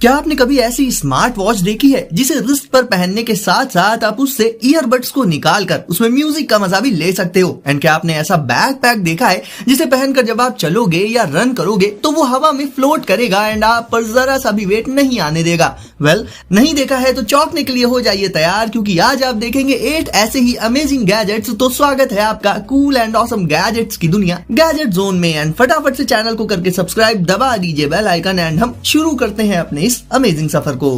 क्या आपने कभी ऐसी स्मार्ट वॉच देखी है जिसे रिस्ट पर पहनने के साथ साथ आप उससे ईयरबड्स को निकालकर उसमें म्यूजिक का मजा भी ले सकते हो? एंड क्या आपने ऐसा बैकपैक देखा है जिसे पहनकर जब आप चलोगे या रन करोगे तो वो हवा में फ्लोट करेगा एंड आप पर जरा सा भी वेट नहीं आने देगा? नहीं देखा है तो चौंकने के लिए हो जाइए तैयार, क्योंकि आज आप देखेंगे 8 ऐसे ही अमेजिंग गैजेट्स। तो स्वागत है आपका कूल एंड ऑसम गैजेट्स की दुनिया गैजेट जोन में। एंड फटाफट से चैनल को करके सब्सक्राइब दबा दीजिए बेल आइकन एंड हम शुरू करते हैं अपने इस अमेजिंग सफर को।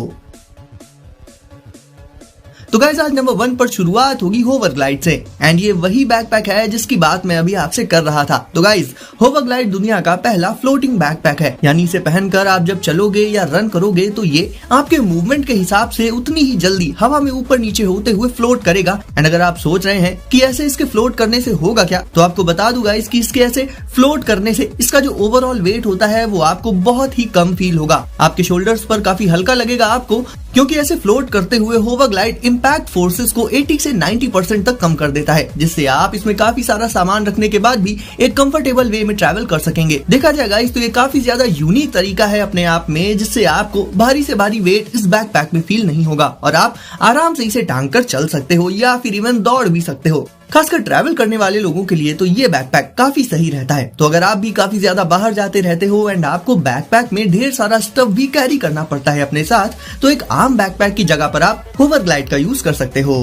तो गाइस आज नंबर 1 पर शुरुआत होगी होवरग्लाइड से। एंड ये वही बैकपैक है जिसकी बात मैं अभी आपसे कर रहा था। तो गाइस होवरग्लाइड दुनिया का पहला फ्लोटिंग बैकपैक है, यानी इसे पहनकर आप जब चलोगे या रन करोगे तो ये आपके मूवमेंट के हिसाब से उतनी ही जल्दी हवा में ऊपर नीचे होते हुए फ्लोट करेगा। एंड अगर आप सोच रहे हैं कि ऐसे इसके फ्लोट करने से होगा क्या, तो आपको बता दूं गाइस कि इसके ऐसे फ्लोट करने से इसका जो ओवरऑल वेट होता है वो आपको बहुत ही कम फील होगा। आपके शोल्डर्स पर काफी हल्का लगेगा आपको, क्योंकि ऐसे फ्लोट करते हुए होवरग्लाइड इंपैक्ट फोर्सेस को 80 से 90% तक कम कर देता है, जिससे आप इसमें काफी सारा सामान रखने के बाद भी एक कंफर्टेबल वे में ट्रैवल कर सकेंगे। देखा जाए गाइस तो ये काफी ज्यादा यूनिक तरीका है अपने आप में, जिससे आपको भारी से भारी वेट इस बैकपैक में फील नहीं होगा और आप आराम से इसे टांग कर चल सकते हो या फिर इवन दौड़ भी सकते हो। खासकर ट्रैवल करने वाले लोगों के लिए तो ये बैकपैक काफी सही रहता है। तो अगर आप भी काफी ज्यादा बाहर जाते रहते हो एंड आपको बैकपैक में ढेर सारा स्टफ भी कैरी करना पड़ता है अपने साथ, तो एक आम बैकपैक की जगह पर आप होवरग्लाइड का यूज कर सकते हो।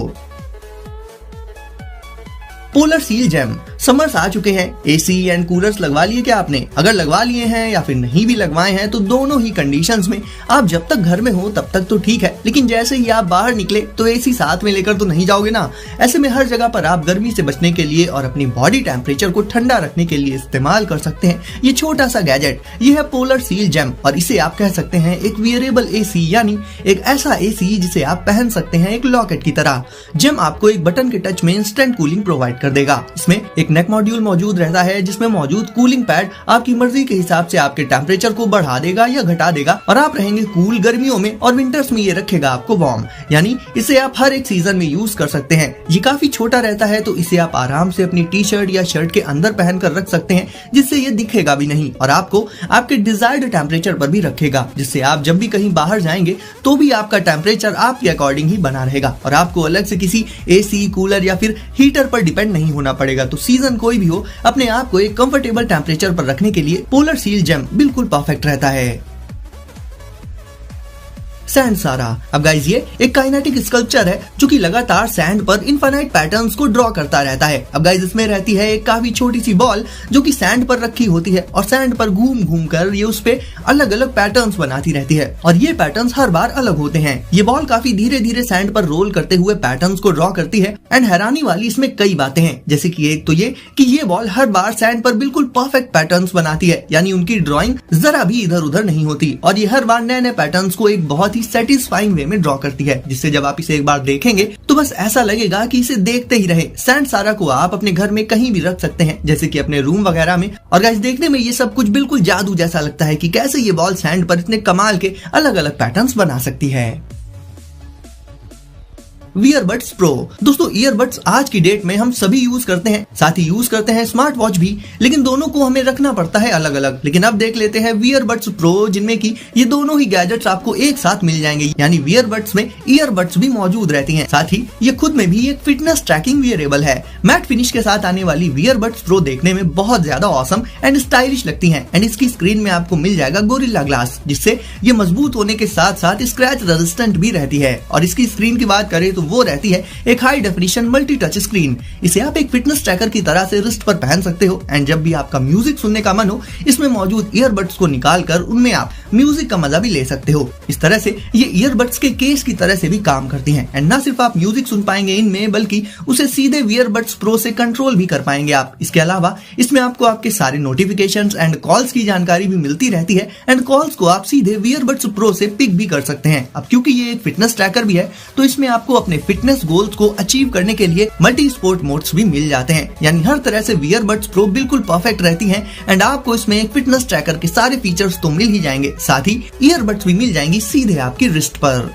Polar seal gem. समर्स आ चुके हैं, एसी एंड कूलर्स लगवा लिए क्या आपने? अगर लगवा लिए हैं या फिर नहीं भी लगवाए हैं तो दोनों ही कंडीशंस में आप जब तक घर में हो तब तक तो ठीक है, लेकिन जैसे ही आप बाहर निकले तो एसी साथ में लेकर तो नहीं जाओगे ना। ऐसे में हर जगह पर आप गर्मी से बचने के लिए और अपनी बॉडी टेम्परेचर को ठंडा रखने के लिए इस्तेमाल कर सकते हैं ये छोटा सा गैजेट। ये है पोलर सील जेम और इसे आप कह सकते हैं एक वियरेबल एसी, यानी एक ऐसा एसी जिसे आप पहन सकते हैं एक लॉकेट की तरह। जेम आपको एक बटन के टच में इंस्टेंट कूलिंग प्रोवाइड कर देगा। इसमें एक नेक मॉड्यूल मौजूद रहता है जिसमें मौजूद कूलिंग पैड आपकी मर्जी के हिसाब से आपके टेम्परेचर को बढ़ा देगा या घटा देगा और आप रहेंगे कूल गर्मियों में, और विंटर्स में ये रखेगा आपको वार्म, यानी इसे आप हर एक सीजन में यूज कर सकते हैं। ये काफी छोटा रहता है तो इसे आप आराम से अपनी टी शर्ट या शर्ट के अंदर पहनकर रख सकते हैं, जिससे ये दिखेगा भी नहीं और आपको आपके डिजायर्ड टेम्परेचर पर भी रखेगा, जिससे आप जब भी कहीं बाहर जाएंगे तो भी आपका टेम्परेचर आपके अकॉर्डिंग ही बना रहेगा और आपको अलग से किसी एसी, कूलर या फिर हीटर पर डिपेंड नहीं होना पड़ेगा। तो सीजन कोई भी हो, अपने आप को एक कंफर्टेबल टेम्परेचर पर रखने के लिए पोलर सील जेम बिल्कुल परफेक्ट रहता है। सैंड सारा। अब गाइस ये एक काइनेटिक स्कल्पचर है जो कि लगातार सैंड पर इनफाइनाइट पैटर्न्स को ड्रॉ करता रहता है। अब गाइस इसमें रहती है एक काफी छोटी सी बॉल जो कि सैंड पर रखी होती है और सैंड पर घूम घूम कर ये उस पे अलग अलग पैटर्न्स बनाती रहती है और ये पैटर्न्स हर बार अलग होते हैं। ये बॉल काफी धीरे धीरे सैंड पर रोल करते हुए पैटर्न्स को ड्रॉ करती है। एंड हैरानी वाली इसमें कई बातें हैं, जैसे कि एक तो ये कि ये बॉल हर बार सैंड पर बिल्कुल परफेक्ट पैटर्न्स बनाती है, यानी उनकी ड्रॉइंग जरा भी इधर उधर नहीं होती और ये हर बार नए नए पैटर्न्स को एक बहुत ही सेटिस्फाइंग वे में ड्रॉ करती है, जिससे जब आप इसे एक बार देखेंगे तो बस ऐसा लगेगा कि इसे देखते ही रहे। सैंड सारा को आप अपने घर में कहीं भी रख सकते हैं, जैसे कि अपने रूम वगैरह में। और गाइस देखने में ये सब कुछ बिल्कुल जादू जैसा लगता है कि कैसे ये बॉल सैंड पर इतने कमाल के अलग अलग पैटर्न्स बना सकती है। Earbuds pro. दोस्तों ईयरबड्स आज की डेट में हम सभी यूज करते हैं, साथ ही यूज करते हैं स्मार्ट वॉच भी, लेकिन दोनों को हमें रखना पड़ता है अलग अलग। लेकिन अब देख लेते हैं ईयरबड्स प्रो, जिनमें की ये दोनों ही गैजेट्स आपको एक साथ मिल जाएंगे, यानी ईयरबड्स में ईयरबड्स भी मौजूद रहती हैं। साथ ही ये खुद में भी एक फिटनेस ट्रैकिंग वियरेबल है। मैट फिनिश के साथ आने वाली ईयरबड्स प्रो देखने में बहुत ज्यादा ऑसम एंड स्टाइलिश लगती है। एंड इसकी स्क्रीन में आपको मिल जाएगा गोरिल्ला ग्लास, जिससे ये मजबूत होने के साथ साथ स्क्रैच रेजिस्टेंट भी रहती है। और इसकी स्क्रीन की बात करें तो वो रहती है एक high definition multi touch screen. इसे आप एक फिटनेस ट्रैकर की तरह से रिस्ट पर पहन सकते हो एंड जब भी आपका म्यूजिक सुनने का मन हो, इसमें मौजूद ईयरबड्स को निकालकर उनमें आप म्यूजिक का मजा भी ले सकते हो। इस तरह से ये ईयरबड्स के केस की तरह से भी काम करती हैं एंड न सिर्फ आप म्यूजिक सुन पाएंगे इनमें, बल्कि उसे सीधे ईयरबड्स प्रो से कंट्रोल भी कर पाएंगे आप। इसके अलावा इसमें आपको आपके सारे नोटिफिकेशंस एंड कॉल्स की जानकारी भी मिलती रहती है एंड कॉल्स को आप सीधे ईयरबड्स प्रो से पिक भी कर सकते हैं। अब क्योंकि ये एक फिटनेस ट्रैकर भी है तो इसमें आपको अपने फिटनेस गोल्स को अचीव करने के लिए मल्टी स्पोर्ट मोड्स भी मिल जाते हैं, यानी हर तरह से ईयरबड्स प्रो बिल्कुल परफेक्ट रहती हैं एंड आपको इसमें एक फिटनेस ट्रैकर के सारे फीचर्स तो मिल ही जाएंगे, साथ ही ईयरबड्स भी मिल जाएंगी सीधे आपकी रिस्ट पर।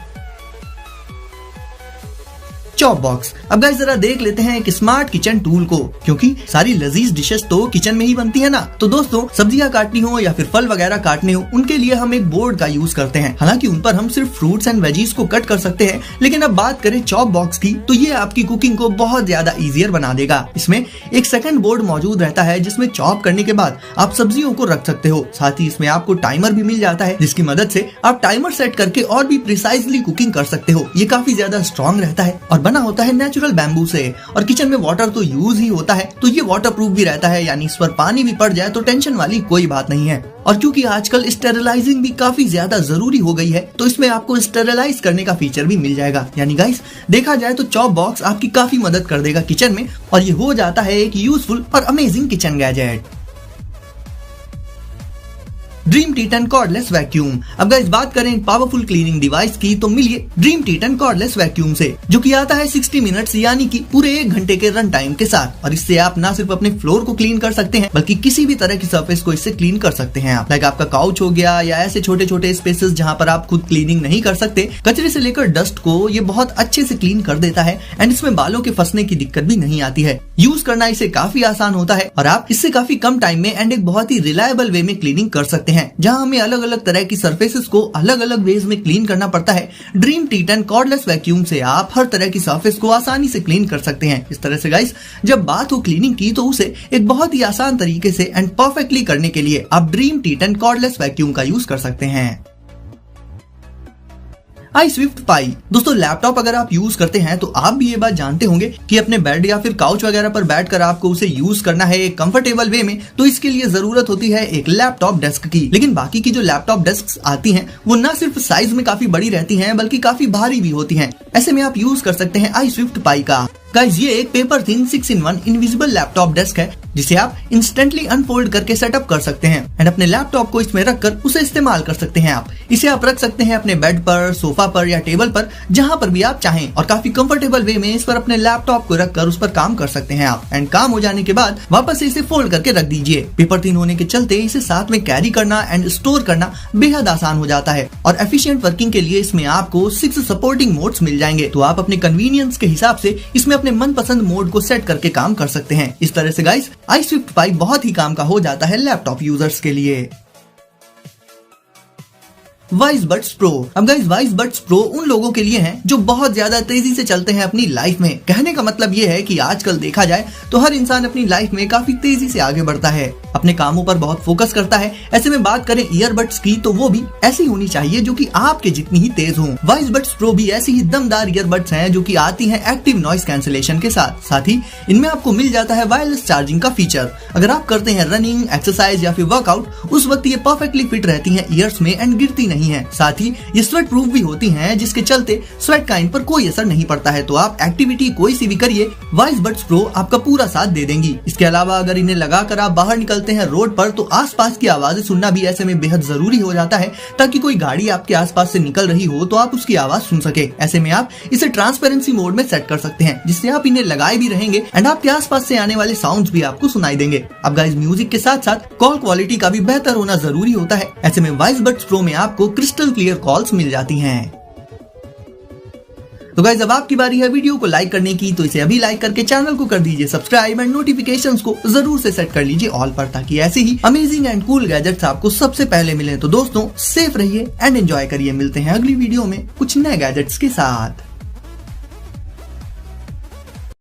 Chop box. अब गाइस जरा देख लेते हैं एक स्मार्ट किचन टूल को, क्योंकि सारी लजीज डिशेस तो किचन में ही बनती है ना। तो दोस्तों सब्जियां काटनी हो या फिर फल वगैरह काटने हो, उनके लिए हम एक बोर्ड का यूज करते हैं। हालांकि उन पर हम सिर्फ फ्रूट्स एंड वेजीज को कट कर सकते हैं, लेकिन अब बात करें चॉप बॉक्स की, तो ये आपकी कुकिंग को बहुत ज्यादा इजियर बना देगा। इसमें एक सेकंड बोर्ड मौजूद रहता है जिसमें चॉप करने के बाद आप सब्जियों को रख सकते हो। साथ ही इसमें आपको टाइमर भी मिल जाता है, जिसकी मदद से आप टाइमर सेट करके और भी प्रिसाइजली कुकिंग कर सकते हो। ये काफी ज्यादा स्ट्रॉन्ग रहता है और बना होता है नेचुरल बैम्बू से, और किचन में वाटर तो यूज ही होता है, तो ये वाटर प्रूफ भी रहता है, यानी इस पर पानी भी पड़ जाए तो टेंशन वाली कोई बात नहीं है। और क्योंकि आजकल स्टेरिलाइजिंग भी काफी ज्यादा जरूरी हो गई है, तो इसमें आपको स्टेरिलाइज करने का फीचर भी मिल जाएगा। यानी गाइस देखा जाए तो चॉप बॉक्स आपकी काफी मदद कर देगा किचन में, और ये हो जाता है एक यूजफुल और amazing kitchen gadget. Dream T10 cordless vacuum. अब गाइस बात करें पावरफुल क्लीनिंग डिवाइस की, तो मिलिए ड्रीम टी10 कॉर्डलेस वैक्यूम से, जो कि आता है 60 मिनट्स यानी कि पूरे 1 घंटे के रन टाइम के साथ। और इससे आप ना सिर्फ अपने फ्लोर को क्लीन कर सकते हैं, बल्कि किसी भी तरह की सरफेस को इससे क्लीन कर सकते हैं आप। लाइक आपका काउच हो गया या ऐसे छोटे छोटे स्पेसेस जहाँ पर आप खुद क्लीनिंग नहीं कर सकते, कचरे से लेकर डस्ट को ये बहुत अच्छे से क्लीन कर देता है। एंड इसमें बालों के फंसने की दिक्कत भी नहीं आती है। यूज करना इसे काफी आसान होता है और आप इससे काफी कम टाइम में एंड एक बहुत ही रिलायबल वे में क्लीनिंग कर सकते हैं। जहाँ हमें अलग अलग तरह की सरफेसेस को अलग अलग वेज में क्लीन करना पड़ता है, ड्रीम टी10 कॉर्डलेस वैक्यूम से आप हर तरह की सरफेस को आसानी से क्लीन कर सकते हैं। इस तरह से गाइस जब बात हो क्लीनिंग की, तो उसे एक बहुत ही आसान तरीके से एंड परफेक्टली करने के लिए आप ड्रीम टी10 कॉर्डलेस वैक्यूम का यूज कर सकते हैं। iSwift Pi। दोस्तों लैपटॉप अगर आप यूज करते हैं तो आप भी ये बात जानते होंगे कि अपने बेड या फिर काउच वगैरह पर बैठकर आपको उसे यूज करना है एक कंफर्टेबल वे में, तो इसके लिए जरूरत होती है एक लैपटॉप डेस्क की। लेकिन बाकी की जो लैपटॉप डेस्क आती हैं, वो न सिर्फ साइज में काफी बड़ी रहती हैं, बल्कि काफी भारी भी होती हैं। ऐसे में आप यूज कर सकते हैं iSwift Pi का। गाइस ये एक paper thin 6-in-1 invisible laptop desk है, जिसे आप इंस्टेंटली अनफोल्ड करके सेटअप कर सकते हैं एंड अपने लैपटॉप को इसमें रखकर उसे इस्तेमाल कर सकते हैं। आप इसे आप रख सकते हैं अपने बेड पर, सोफा पर या टेबल पर, जहां पर भी आप चाहें, और काफी कंफर्टेबल वे में इस पर अपने लैपटॉप को रखकर उस पर काम कर सकते हैं आप। एंड काम हो जाने के बाद वापस इसे फोल्ड करके रख दीजिए। पेपर थिन होने के चलते इसे साथ में कैरी करना एंड स्टोर करना बेहद आसान हो जाता है। और एफिशिएंट वर्किंग के लिए इसमें आपको 6 सपोर्टिंग मोड्स मिल जाएंगे, तो आप अपने कन्वीनियंस के हिसाब से इसमें अपने मनपसंद मोड को सेट करके काम कर सकते हैं। इस तरह से गाइस iSwift Pi बहुत ही काम का हो जाता है लैपटॉप यूजर्स के लिए। Wyze Buds Pro। अब गाइस Wyze Buds Pro उन लोगों के लिए हैं जो बहुत ज्यादा तेजी से चलते हैं अपनी लाइफ में। कहने का मतलब ये है कि आजकल देखा जाए तो हर इंसान अपनी लाइफ में काफी तेजी से आगे बढ़ता है, अपने कामों पर बहुत फोकस करता है। ऐसे में बात करें ईयरबड्स की, तो वो भी ऐसी होनी चाहिए जो कि आपके जितनी ही तेज हो। Wyze Buds Pro भी ऐसी ही दमदार ईयरबड्स हैं जो कि आती हैं एक्टिव नॉइस कैंसिलेशन के साथ। साथ ही इनमें आपको मिल जाता है वायरलेस चार्जिंग का फीचर। अगर आप करते हैं रनिंग, एक्सरसाइज या फिर वर्कआउट, उस वक्त ये परफेक्टली फिट रहती हैं ईयर्स में एंड गिरती नहीं है। साथ ही ये स्वेट प्रूफ भी होती हैं, जिसके चलते स्वेट का इन पर कोई असर नहीं पड़ता है। तो आप एक्टिविटी कोई सी भी करिए, Wyze Buds Pro आपका पूरा साथ दे देंगी। इसके अलावा अगर इन्हें लगाकर आप बाहर निकलते हैं रोड पर, तो आसपास की आवाजें सुनना भी ऐसे में बेहद जरूरी हो जाता है, ताकि कोई गाड़ी आपके आसपास से निकल रही हो तो आप उसकी आवाज सुन सके। ऐसे में आप इसे ट्रांसपेरेंसी मोड में सेट कर सकते हैं, जिससे आप इन्हें लगाए भी रहेंगे एंड आपके आसपास से आने वाले साउंड्स भी आपको सुनाई देंगे। अब गाइस म्यूजिक के साथ साथ कॉल क्वालिटी का भी बेहतर होना जरूरी होता है। ऐसे में Wyze Buds Pro में आपको क्रिस्टल क्लियर कॉल्स मिल जाती हैं। तो गाइस अब आपकी बारी है वीडियो को लाइक करने की, तो इसे अभी लाइक करके चैनल को कर दीजिए सब्सक्राइब एंड नोटिफिकेशंस को जरूर से सेट कर लीजिए ऑल पर, ताकि ऐसे ही अमेजिंग एंड कूल गैजेट्स आपको सबसे पहले मिले। तो दोस्तों सेफ रहिए एंड एंजॉय करिए। मिलते हैं अगली वीडियो में कुछ नए गैजेट्स के साथ।